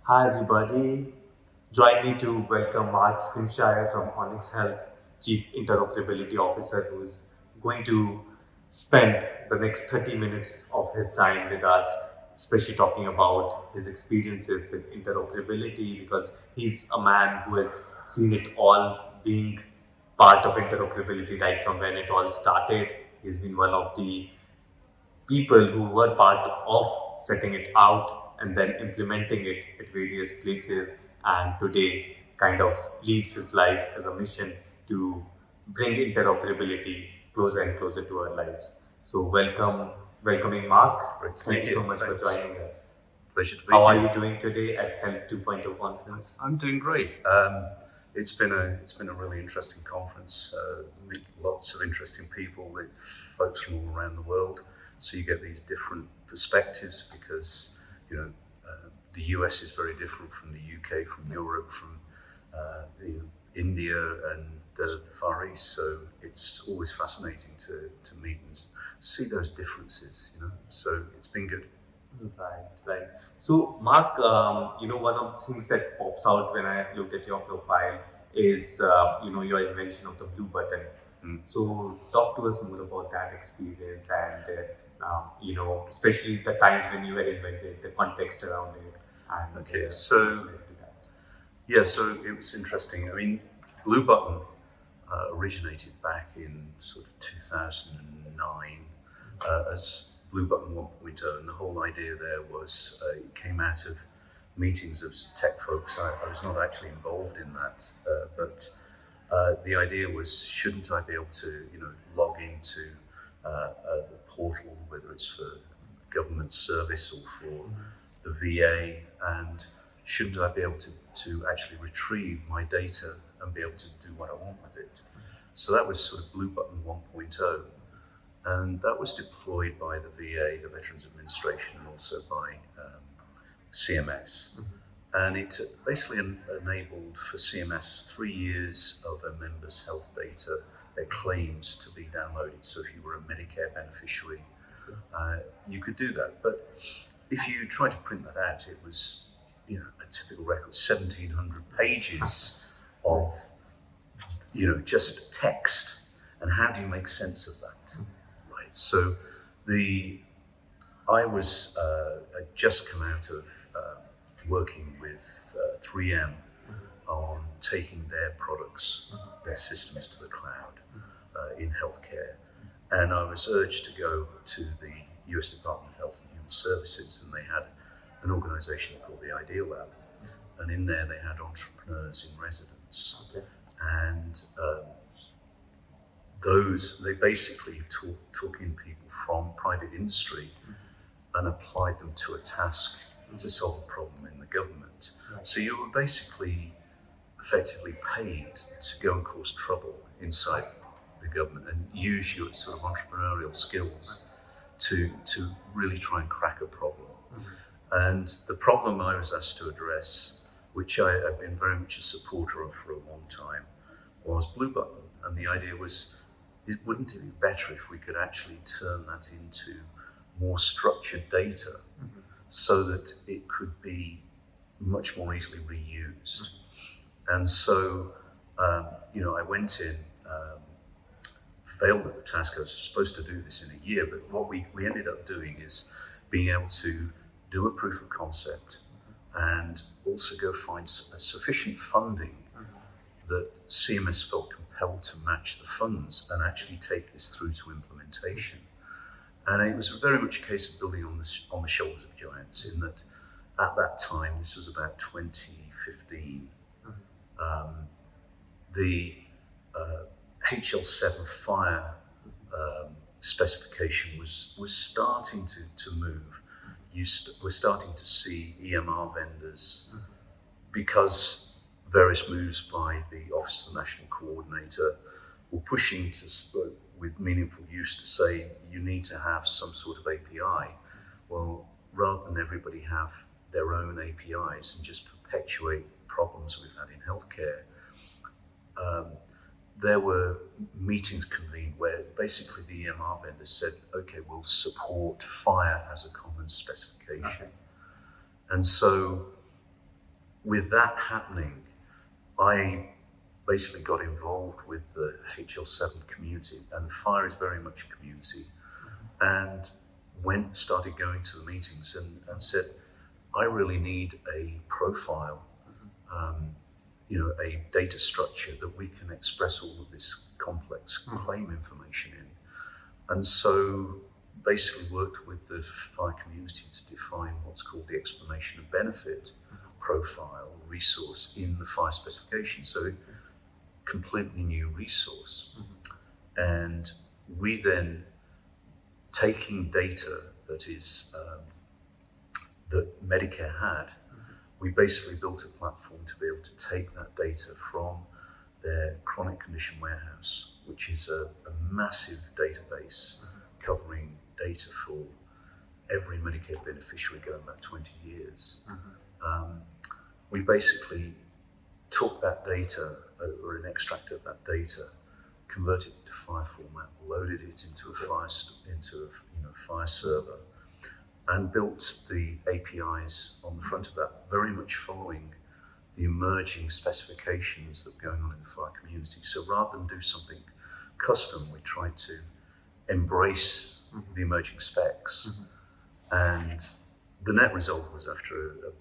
Hi everybody. Join me to welcome Mark Scrimshire from Onyx Health, Chief Interoperability Officer, who's going to spend the next 30 minutes of his time with us, especially talking about his experiences with interoperability because he's a man who has seen it all, being part of interoperability right from when it all started. He's been one of the people who were part of setting it out and then implementing it at various places, and today kind of leads his life as a mission to bring interoperability closer and closer to our lives. So welcoming Mark. Great to Thank be you so here. much for Thanks. joining us. Pleasure to be How here. are you doing today at Health 2.0 conference? I'm doing great. It's been a really interesting conference. Meet lots of interesting people, with folks from all around the world. So you get these different perspectives because the US is very different from the UK, from Europe, from India and the Far East. So it's always fascinating to meet and see those differences. So it's been good. Right. So, Mark, one of the things that pops out when I looked at your profile is, your invention of the blue button. So, talk to us more about that experience and, especially the times when you had invented the context around it. And, Okay, so so it was interesting. I mean, Blue Button originated back in sort of 2009 as Blue Button 1.0, and the whole idea there was it came out of meetings of tech folks. I was not actually involved in that, but the idea was, shouldn't I be able to, log into a portal, whether it's for government service or for the VA, and shouldn't I be able to actually retrieve my data and be able to do what I want with it? So that was sort of Blue Button 1.0. And that was deployed by the VA, the Veterans Administration, and also by CMS. And it basically enabled for CMS 3 years of a member's health data, their claims, to be downloaded. So if you were a Medicare beneficiary, you could do that. But if you tried to print that out, it was a typical record, 1,700 pages of just text. And how do you make sense of that? So I was I'd just come out of working with 3M on taking their products, their systems to the cloud in healthcare. And I was urged to go to the US Department of Health and Human Services, and they had an organization called the Idea Lab. And in there they had entrepreneurs in residence. Okay. And they basically took in people from private industry and applied them to a task to solve a problem in the government. Right. So you were basically effectively paid to go and cause trouble inside the government and use your sort of entrepreneurial skills to really try and crack a problem. And the problem I was asked to address, which I have been very much a supporter of for a long time, was Blue Button. And the idea was, wouldn't it be better if we could actually turn that into more structured data so that it could be much more easily reused? And so, I went in, failed at the task. I was supposed to do this in a year, but what we ended up doing is being able to do a proof of concept and also go find sufficient funding that CMS felt compelled to match the funds and actually take this through to implementation. And it was very much a case of building on the shoulders of giants, in that at that time, this was about 2015, the HL7 FHIR specification was starting to move. We're starting to see EMR vendors, because various moves by the Office of the National Coordinator were pushing with meaningful use to say you need to have some sort of API. Well, rather than everybody have their own APIs and just perpetuate problems we've had in healthcare, there were meetings convened where basically the EMR vendors said, okay, we'll support FHIR as a common specification. Okay. And so with that happening, I basically got involved with the HL7 community, and FHIR is very much a community, and started going to the meetings and said, I really need a profile, a data structure that we can express all of this complex claim information in. And so basically worked with the FHIR community to define what's called the explanation of benefit profile resource in the FHIR specification. So completely new resource. And we then, taking data that is that Medicare had, we basically built a platform to be able to take that data from their chronic condition warehouse, which is a massive database covering data for every Medicare beneficiary going back 20 years. We basically took that data, or an extract of that data, converted it to FHIR format, loaded it into a FHIR server, and built the APIs on the front of that, very much following the emerging specifications that were going on in the FHIR community. So rather than do something custom, we tried to embrace the emerging specs. And the net result was, after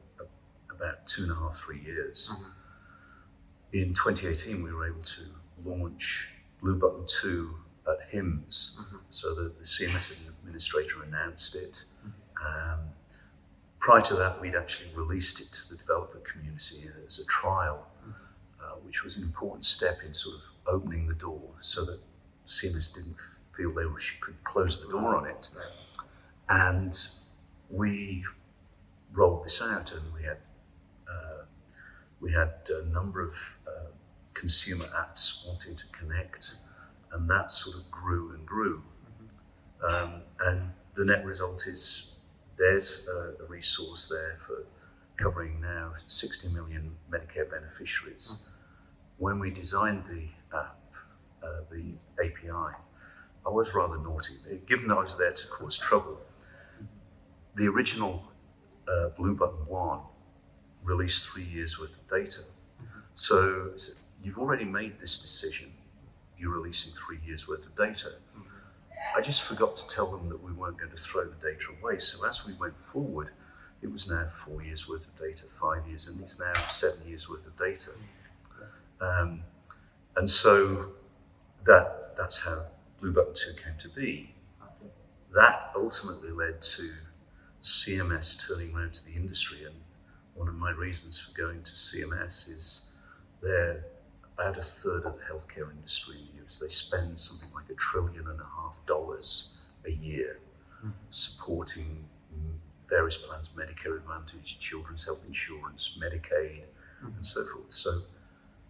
about 2.5, 3 years, in 2018 we were able to launch Blue Button 2 at HIMSS. So the CMS administrator announced it. Prior to that, we'd actually released it to the developer community as a trial, which was an important step in sort of opening the door so that CMS didn't feel she could close the door on it. And we rolled this out, and we had a number of consumer apps wanting to connect, and that sort of grew and grew. And the net result is there's a resource there for covering now 60 million Medicare beneficiaries. When we designed the app, the API, I was rather naughty, given that I was there to cause trouble. The original Blue Button 1 released 3 years worth of data. So you've already made this decision, you're releasing 3 years worth of data. I just forgot to tell them that we weren't going to throw the data away. So as we went forward, it was now 4 years worth of data, 5 years, and it's now 7 years worth of data. And so that's how Blue Button 2 came to be. That ultimately led to CMS turning around to the industry, and one of my reasons for going to CMS is they're about 1/3 of the healthcare industry in the US. They spend something like $1.5 trillion a year supporting various plans, Medicare Advantage, Children's Health Insurance, Medicaid, and so forth. So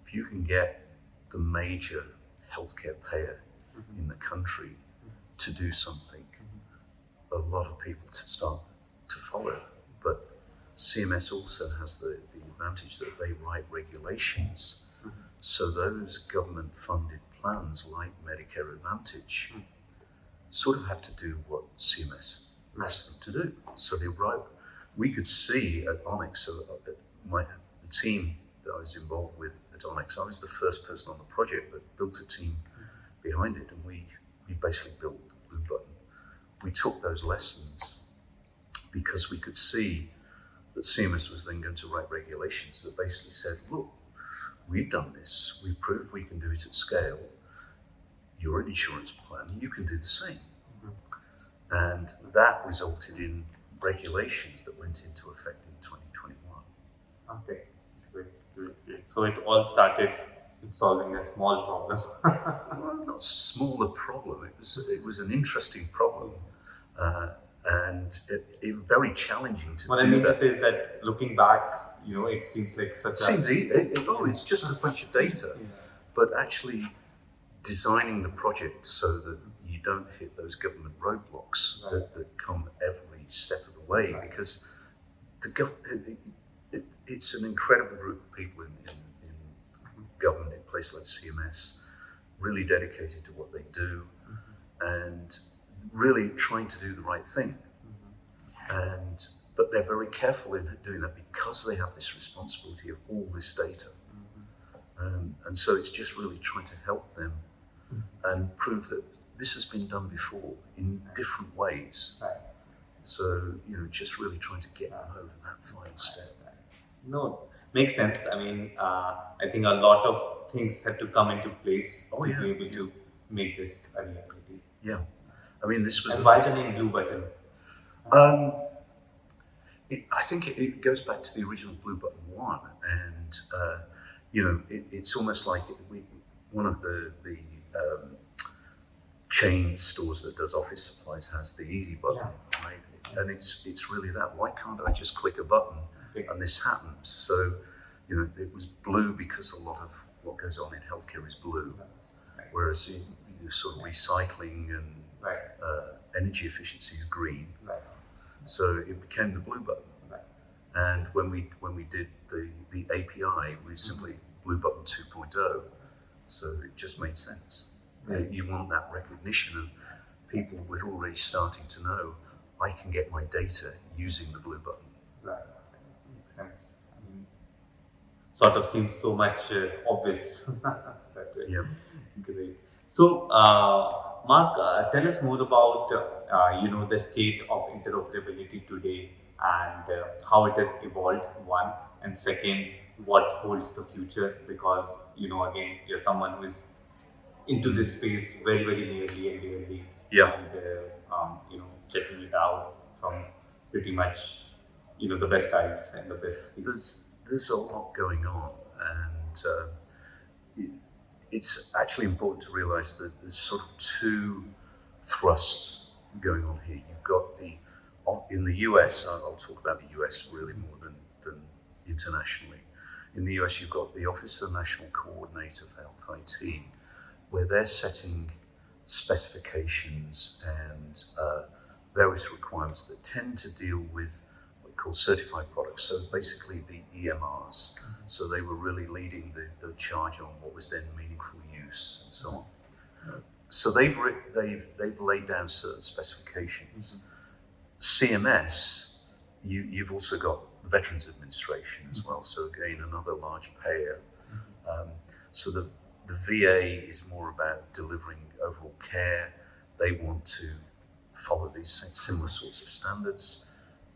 if you can get the major healthcare payer in the country to do something, a lot of people to start to follow. But CMS also has the advantage that they write regulations. So those government-funded plans like Medicare Advantage sort of have to do what CMS asks them to do. So they write. We could see at Onyx, the team that I was involved with at Onyx, I was the first person on the project that built a team behind it, and we basically built Blue Button. We took those lessons because we could see that CMS was then going to write regulations that basically said, look, we've done this, we've proved we can do it at scale, you're an insurance plan, you can do the same. And that resulted in regulations that went into effect in 2021. Okay, great. So it all started with solving a small problem. Well, not so small a problem, it was an interesting problem. And it very challenging to do. What I mean to say is that looking back, it seems like such it's just a bunch of data. But actually designing the project so that you don't hit those government roadblocks that come every step of the way, because it's an incredible group of people in government, in places like CMS, really dedicated to what they do, and really trying to do the right thing. And but they're very careful in doing that because they have this responsibility of all this data. And so it's just really trying to help them and prove that this has been done before in different ways. Right. So, just really trying to get them over that final step. No, makes sense. I mean, I think a lot of things had to come into place to be able to make this a reality. Yeah. I mean, this was... And why the name Blue Button? I think it goes back to the original Blue Button 1, and it's almost like one of the chain stores that does office supplies has the easy button, right? And it's really that. Why can't I just click a button and this happens? So, it was blue because a lot of what goes on in healthcare is blue, whereas in sort of recycling and energy efficiency is green. So it became the Blue Button. And when we did the API, it was simply Blue Button 2.0. So it just made sense. You want that recognition of people were already starting to know, I can get my data using the Blue Button. Right. Makes sense. I mean, sort of seems so much obvious that way. Yeah. Great. So, Mark, tell us more about the state of interoperability today and how it has evolved. One, and second, what holds the future? Because again, you're someone who is into this space very, very nearly and dearly. Yeah. And checking it out from pretty much the best eyes and the best seats. There's a lot going on, and it's actually important to realize that there's sort of two thrusts going on here. You've got in the US, I'll talk about the US really more than internationally. In the US, you've got the Office of the National Coordinator for Health IT, where they're setting specifications and various requirements that tend to deal with what we call certified products. So basically the EMRs. So they were really leading the charge on what was then meaningful use and so on. So they've laid down certain specifications. CMS, you've also got the Veterans Administration as well. So again, another large payer. So the VA is more about delivering overall care. They want to follow these similar sorts of standards.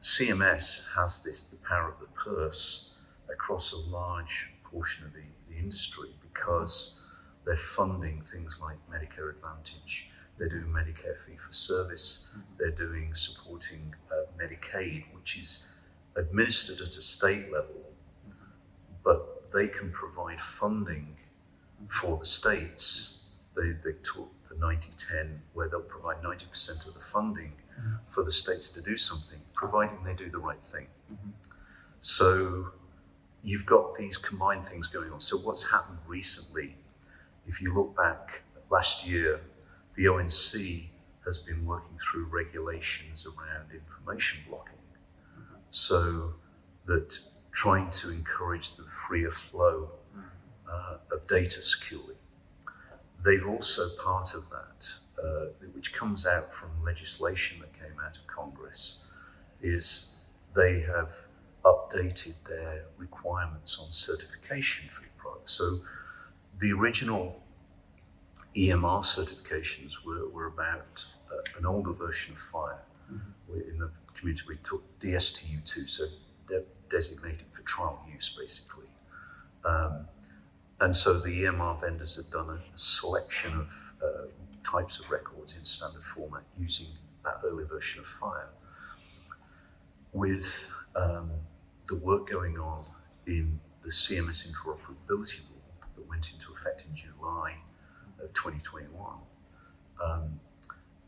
CMS has the power of the purse across a large portion of the industry because they're funding things like Medicare Advantage. They're doing Medicare fee-for-service. They're doing supporting Medicaid, which is administered at a state level, but they can provide funding for the states. They talk the 90-10, where they'll provide 90% of the funding for the states to do something, providing they do the right thing. So you've got these combined things going on. So what's happened recently, if you look back last year, the ONC has been working through regulations around information blocking, so that trying to encourage the freer flow of data securely. They've also, part of that, which comes out from legislation that came out of Congress, is they have updated their requirements on certification for your product. So the original EMR certifications were about an older version of FHIR. In the community, we took DSTU2, so they're designated for trial use, basically. And so the EMR vendors have done a selection of types of records in standard format using that early version of FHIR. With the work going on in the CMS interoperability rule that went into effect in July of 2021,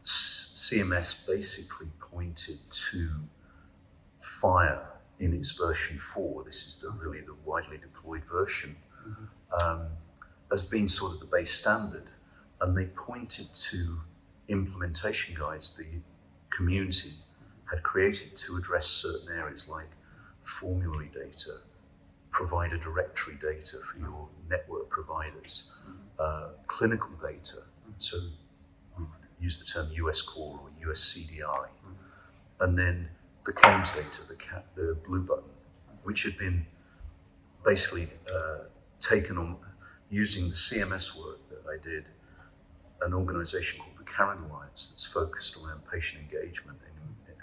CMS basically pointed to FHIR in its version 4, this is really the widely deployed version, as being sort of the base standard. And they pointed to implementation guides the community had created to address certain areas like formulary data, provider directory data for your network providers, clinical data, so we use the term US Core or US CDI, and then the claims data, the blue button, which had been basically taken on using the CMS work that I did, an organization called the Karen Alliance that's focused around patient engagement and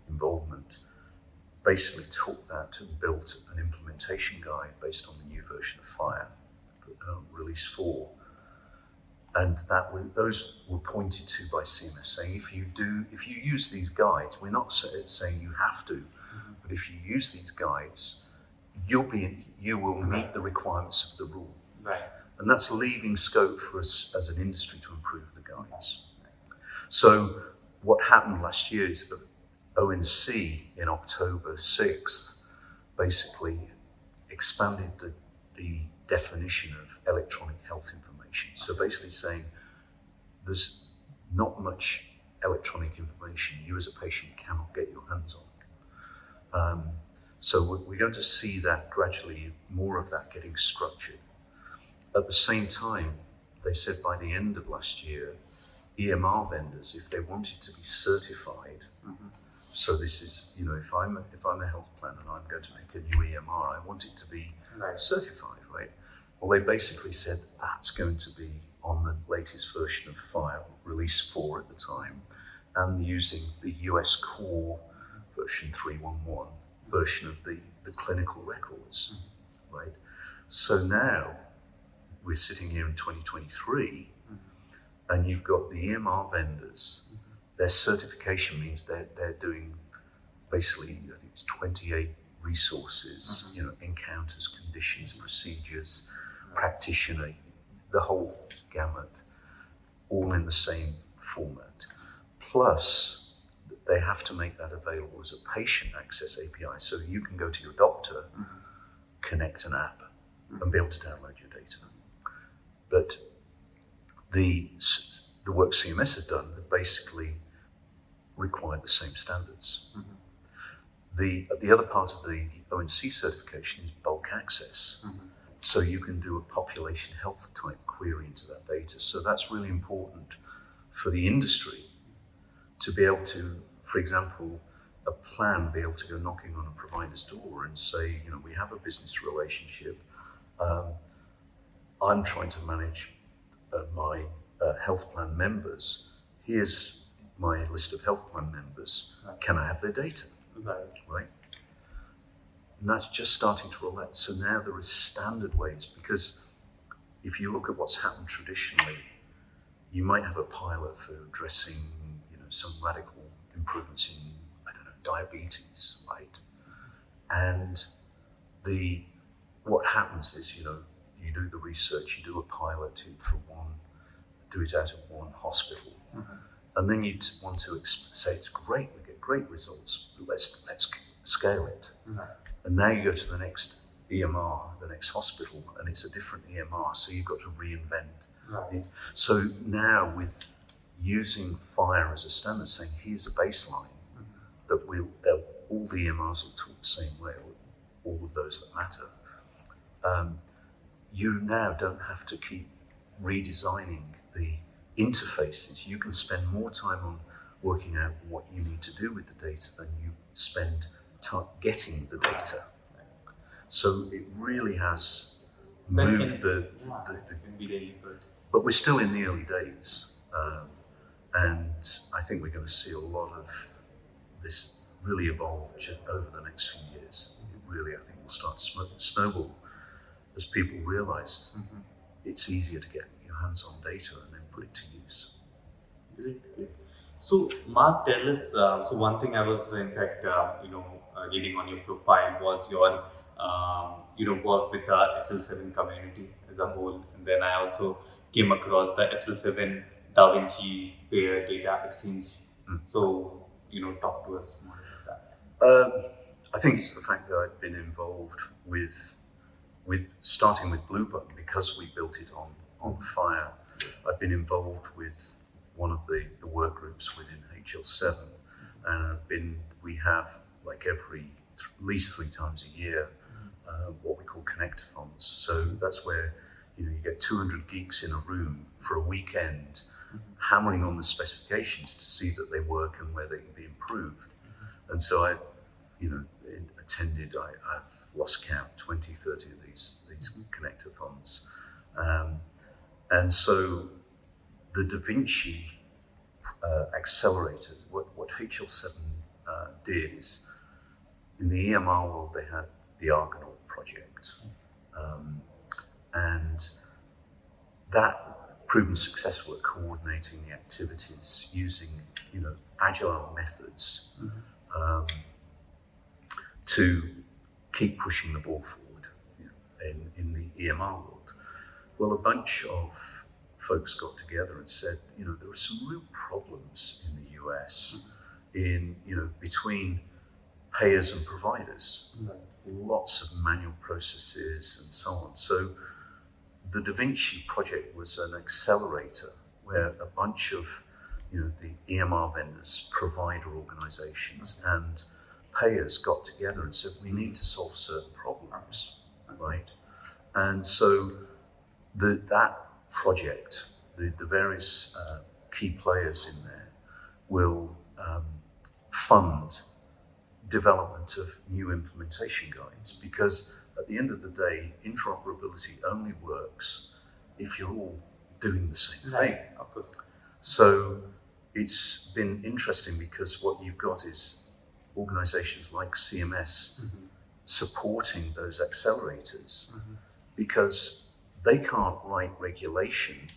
involvement, basically took that and built an implementation guide based on the new version of FHIR, release 4. And those were pointed to by CMS, saying if you use these guides, we're not saying you have to, but if you use these guides, you will meet the requirements of the rule. Right. And that's leaving scope for us as an industry to improve the guides. So what happened last year is that ONC in October 6th basically expanded the definition of electronic health information. So basically saying there's not much electronic information you as a patient cannot get your hands on. So we're going to see that gradually, more of that getting structured. At the same time, they said by the end of last year, EMR vendors, if they wanted to be certified, so this is, if I'm a health plan and I'm going to make a new EMR, I want it to be certified, right? Well, they basically said that's going to be on the latest version of FHIR, release 4 at the time, and using the US core version 3.1.1 version of the clinical records, right? So now we're sitting here in 2023, and you've got the EMR vendors. Their certification means they're doing basically, I think it's 28 resources, encounters, conditions, procedures, practitioner, the whole gamut, all in the same format. Plus, they have to make that available as a patient access API, so you can go to your doctor, connect an app, and be able to download your data. But the work CMS had done that basically required the same standards. The other part of the ONC certification is bulk access. So you can do a population health type query into that data. So that's really important for the industry to be able to, for example, a plan be able to go knocking on a provider's door and say, we have a business relationship. I'm trying to manage my health plan members. Here's my list of health plan members. Can I have their data? Right? And that's just starting to roll out. So now there are standard ways, because if you look at what's happened traditionally, you might have a pilot for addressing, some radical improvements in, diabetes, right? And what happens is, you do the research, you do a pilot do it out of one hospital, and then you want to say it's great, we get great results, but let's scale it. And now you go to the next EMR, the next hospital, and it's a different EMR, so you've got to reinvent it. So now with using FHIR as a standard, saying here's a baseline, that all the EMRs will talk the same way, all of those that matter. You now don't have to keep redesigning the interfaces. You can spend more time on working out what you need to do with the data than you spend time getting the data. So it really has moved but we're still in the early days. And I think we're going to see a lot of this really evolve over the next few years. It really, I think, will start to snowball as people realize it's easier to get your hands on data and then put it to use. Great. So, Mark, tell us, so one thing I was, in fact, reading on your profile was your, work with the HL7 community as a whole. And then I also came across the HL7 Da Vinci FHIR data exchange. So, talk to us more about that. I think it's the fact that I've been involved with starting with Blue Button, because we built it on FHIR. I've been involved with one of the work groups within HL7, and we have, like at least 3 times a year, what we call connect-a-thons. So that's where you get 200 geeks in a room for a weekend, hammering on the specifications to see that they work and where they can be improved. And so I've, attended, I've lost count, 20, 30 of these connectathons. And so the Da Vinci accelerator, what HL7 did is, in the EMR world, they had the Argonaut project. And that proven successful at coordinating the activities using, agile methods to keep pushing the ball forward in the EMR world. Well, a bunch of folks got together and said, there are some real problems in the US between payers and providers. Lots of manual processes and so on. So the Da Vinci project was an accelerator where a bunch of the EMR vendors, provider organizations, and payers got together and said, we need to solve certain problems, right? And so that project, the various key players in there will fund development of new implementation guides, because at the end of the day, interoperability only works if you're all doing the same thing. Of course. So it's been interesting because what you've got is organizations like CMS supporting those accelerators because they can't write regulation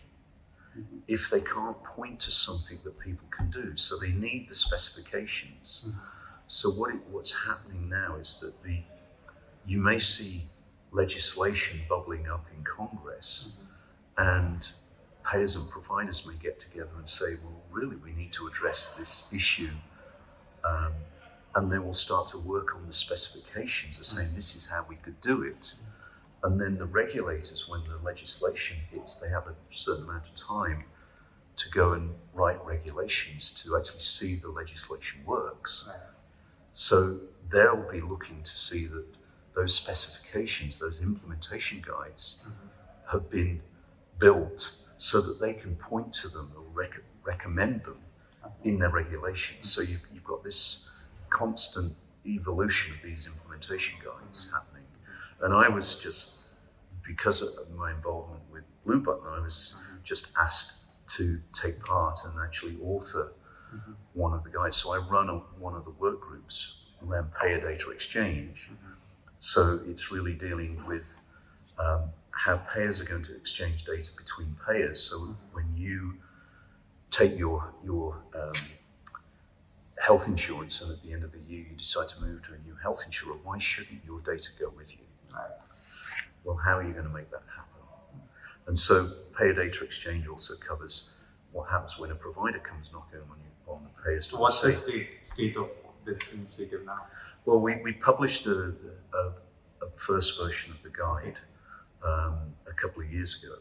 if they can't point to something that people can do. So they need the specifications. So what's happening now is that you may see legislation bubbling up in Congress, and payers and providers may get together and say, well, really, we need to address this issue. And then we'll start to work on the specifications of saying, this is how we could do it. And then the regulators, when the legislation hits, they have a certain amount of time to go and write regulations to actually see the legislation works. So they'll be looking to see that those specifications, those implementation guides have been built so that they can point to them or recommend them in their regulations. So you've got this constant evolution of these implementation guides happening. And I was just, because of my involvement with Blue Button, I was just asked to take part and actually author one of the guides. So I run one of the work groups around payer data exchange. So it's really dealing with how payers are going to exchange data between payers. So when you take your health insurance and at the end of the year you decide to move to a new health insurer, why shouldn't your data go with you? Well, how are you going to make that happen? And so payer data exchange also covers what happens when a provider comes knocking on the payers. So what's the state of this initiative now? Well, we published a first version of the guide a couple of years ago,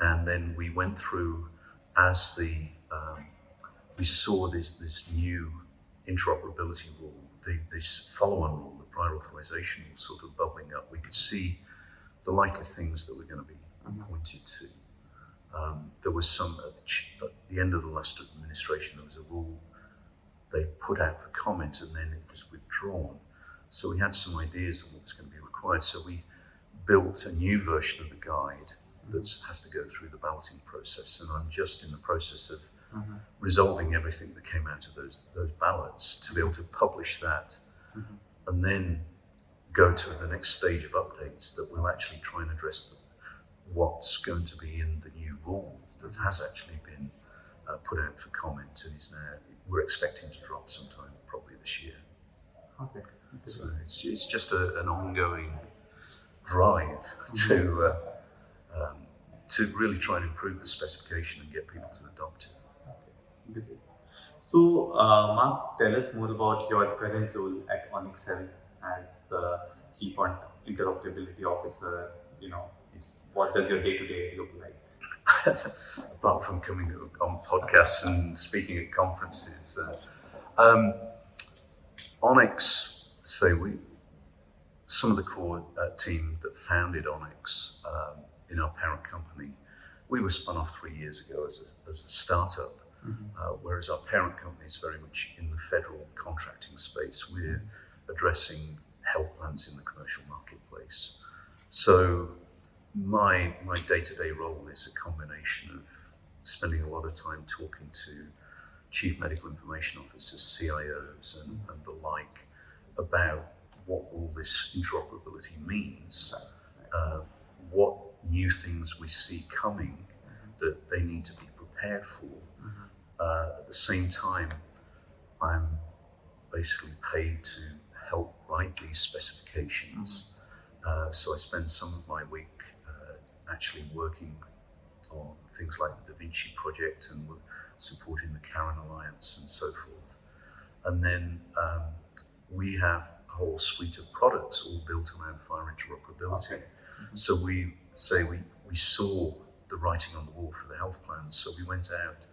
and then we went through as we saw this new interoperability rule, this follow-on rule, the prior authorization rule sort of bubbling up. We could see the likely things that were going to be pointed to. There was some, at the end of the last administration, there was a rule they put out for comment and then it was withdrawn. So we had some ideas of what was going to be required. So we built a new version of the guide that has to go through the balloting process. And I'm just in the process of resolving everything that came out of those ballots to be able to publish that and then go to the next stage of updates that will actually try and address what's going to be in the new rule that has actually been put out for comment and is now, we're expecting to drop sometime probably this year. Okay. So it's just an ongoing drive to really try and improve the specification and get people to adopt it. Okay. So, Mark, tell us more about your present role at Onyx Health as the Chief Interoperability Officer. What does your day-to-day look like? Apart from coming on podcasts and speaking at conferences, Onyx, some of the core team that founded Onyx in our parent company, we were spun off 3 years ago as a startup. whereas our parent company is very much in the federal contracting space. We're addressing health plans in the commercial marketplace. So my day-to-day role is a combination of spending a lot of time talking to Chief Medical Information Officers, CIOs, and the like about what all this interoperability means, what new things we see coming that they need to be prepared for. At the same time, I'm basically paid to help write these specifications. So I spend some of my week actually working on things like the Da Vinci Project and supporting the Karen Alliance and so forth. And then we have a whole suite of products all built around FHIR interoperability. So we say we saw the writing on the wall for the health plans, so we went out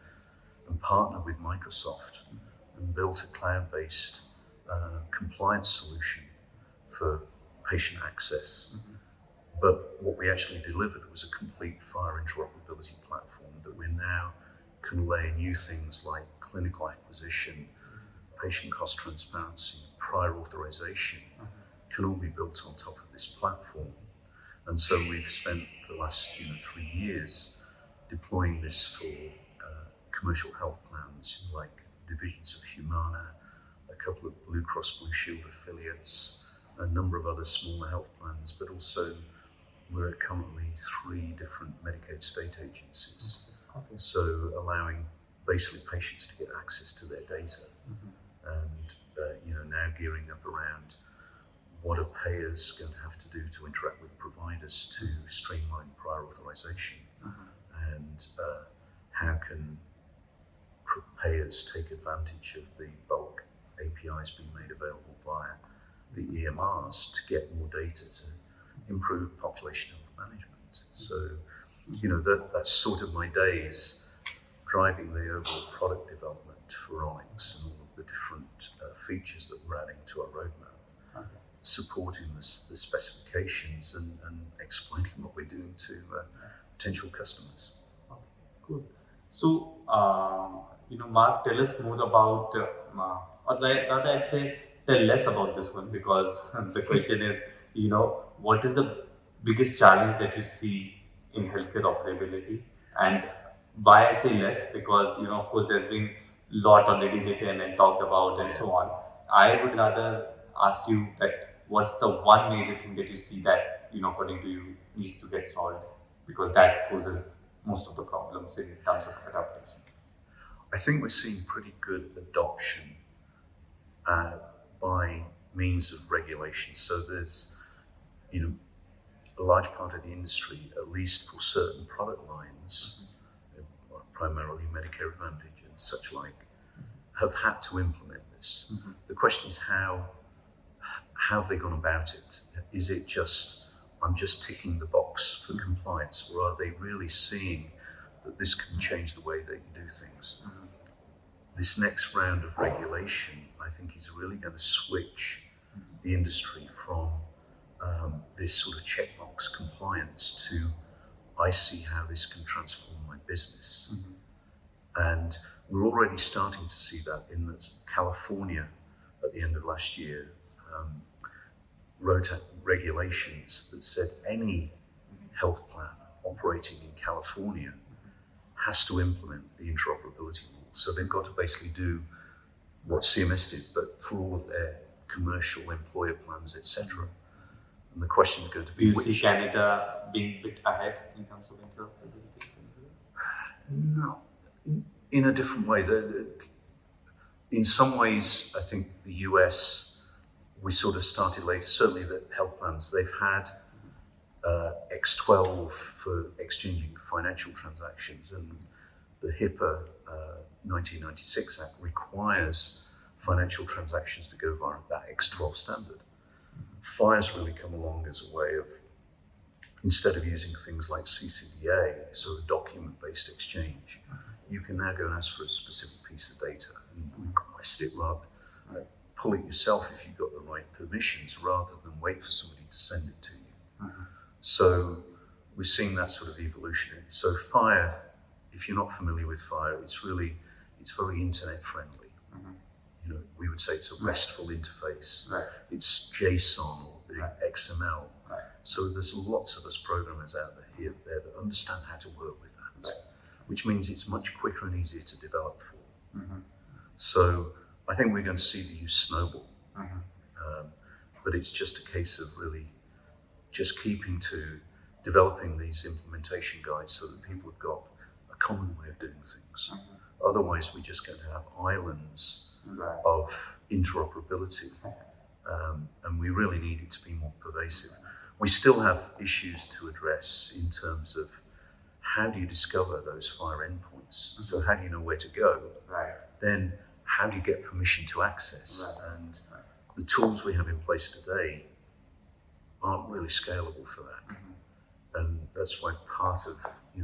and partnered with Microsoft and built a cloud-based compliance solution for patient access. But what we actually delivered was a complete FHIR interoperability platform that we now can layer new things like clinical acquisition, patient cost transparency, prior authorization, can all be built on top of this platform. And so we've spent the last 3 years deploying this for commercial health plans like divisions of Humana, a couple of Blue Cross Blue Shield affiliates, a number of other smaller health plans, but also we're at currently 3 different Medicaid state agencies. So allowing basically patients to get access to their data, and now gearing up around what are payers going to have to do to interact with providers to streamline prior authorization, and how can payers take advantage of the bulk APIs being made available via the EMRs to get more data to improve population health management. So, that's sort of my days driving the overall product development for Onyx and all of the different features that we're adding to our roadmap, supporting the specifications and explaining what we're doing to potential customers. Good. So, Mark, tell us more about, or rather I'd say tell less about this one, because the question is, what is the biggest challenge that you see in healthcare operability? And why I say less, because, of course, there's been a lot already written and talked about and so on. I would rather ask you that what's the one major thing that you see that, according to you, needs to get solved, because that poses most of the problems in terms of adaptation. I think we're seeing pretty good adoption by means of regulation. So there's, a large part of the industry, at least for certain product lines, primarily Medicare Advantage and such like, have had to implement this. The question is how have they gone about it? Is it just, I'm just ticking the box for compliance, or are they really seeing that this can change the way they do things? This next round of regulation, I think, is really going to switch the industry from this sort of checkbox compliance to, I see how this can transform my business. And we're already starting to see that in that California, at the end of last year, wrote out regulations that said any health plan operating in California has to implement the interoperability rules. So they've got to basically do what CMS did, but for all of their commercial employer plans, etc. And the question is going to be, do you see Canada being a bit ahead in terms of interoperability? No, in a different way. In some ways, I think the US, we sort of started later. Certainly the health plans, they've had X12 for exchanging financial transactions, and the HIPAA 1996 Act requires financial transactions to go via that X12 standard. FHIR's really come along as a way of, instead of using things like CCDA, so a document-based exchange, you can now go and ask for a specific piece of data and request it, rather pull it yourself if you've got the right permissions, rather than wait for somebody to send it to you. So we're seeing that sort of evolution. So FHIR, if you're not familiar with FHIR, it's really it's very internet friendly. We would say it's a RESTful interface. Right. It's JSON or XML. Right. So there's lots of us programmers out there that understand how to work with that, which means it's much quicker and easier to develop for. So I think we're going to see the use snowball. But it's just a case of really just keeping to developing these implementation guides so that people have got a common way of doing things. Otherwise, we're just going to have islands of interoperability, and we really need it to be more pervasive. We still have issues to address in terms of how do you discover those FHIR endpoints? So how do you know where to go? Then how do you get permission to access? And the tools we have in place today aren't really scalable for that. And that's why part of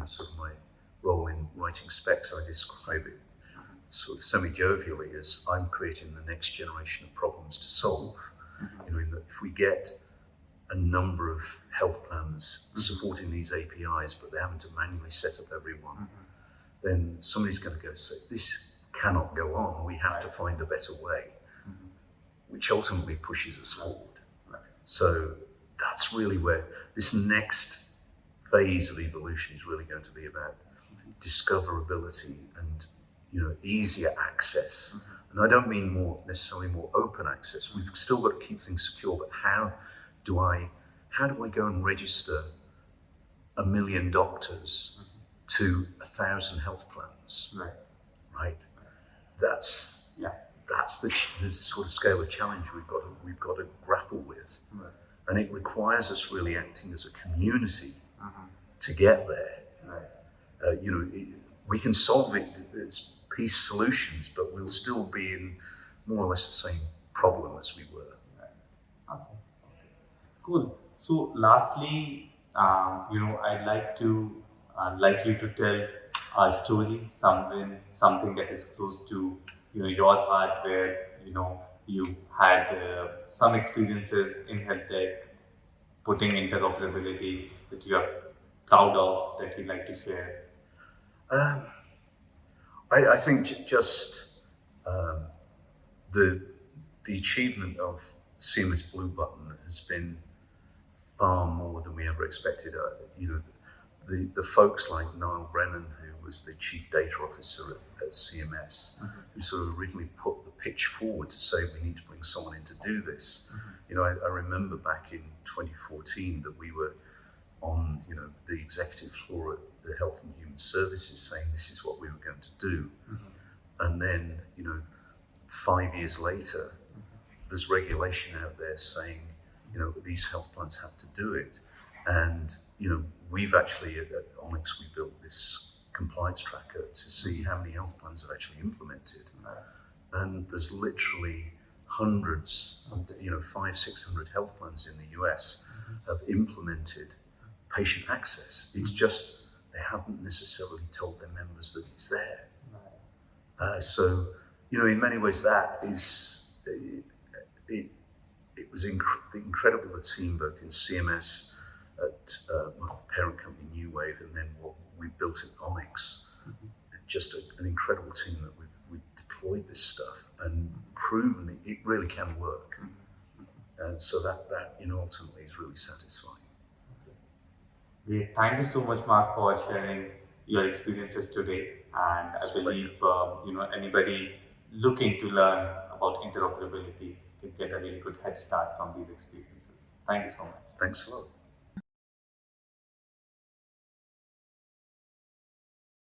sort of my role in writing specs, I describe it sort of semi-jovially as I'm creating the next generation of problems to solve. In that if we get a number of health plans supporting these APIs, but they're having to manually set up everyone, then somebody's going to go say, this cannot go on, we have to find a better way, which ultimately pushes us forward. So that's really where this next phase of evolution is really going to be about discoverability and easier access. And I don't mean necessarily more open access. We've still got to keep things secure, but how do I go and register 1 million doctors to 1,000 health plans? Right? That's the sort of scale of challenge we've got to grapple with. And it requires us really acting as a community to get there. We can solve it as piece solutions, but we'll still be in more or less the same problem as we were. Okay. Cool. So lastly, I'd like you to tell a story, something that is close to your heart, where you had some experiences in health tech, putting interoperability that you are proud of, that you'd like to share. I think just the achievement of CMS Blue Button has been far more than we ever expected. The folks like Niall Brennan, who was the Chief Data Officer at CMS, who sort of originally put the pitch forward to say we need to bring someone in to do this. I remember back in 2014 that we were on the executive floor at the Health and Human Services saying this is what we were going to do. And then 5 years later, there's regulation out there saying these health plans have to do it. And we've actually at Onyx, we built this compliance tracker to see how many health plans have actually implemented. And there's literally hundreds, 500-600 health plans in the US have implemented patient access. It's just they haven't necessarily told their members that it's there. So in many ways that is it was incredible, the team both in CMS at my parent company New Wave, and then what we built at Onyx. Just an incredible team that we've deployed this stuff and proven it really can work. And so that ultimately is really satisfying. Great. Thank you so much, Mark, for sharing your experiences today. And I believe anybody looking to learn about interoperability can get a really good head start from these experiences. Thank you so much. Thanks a lot.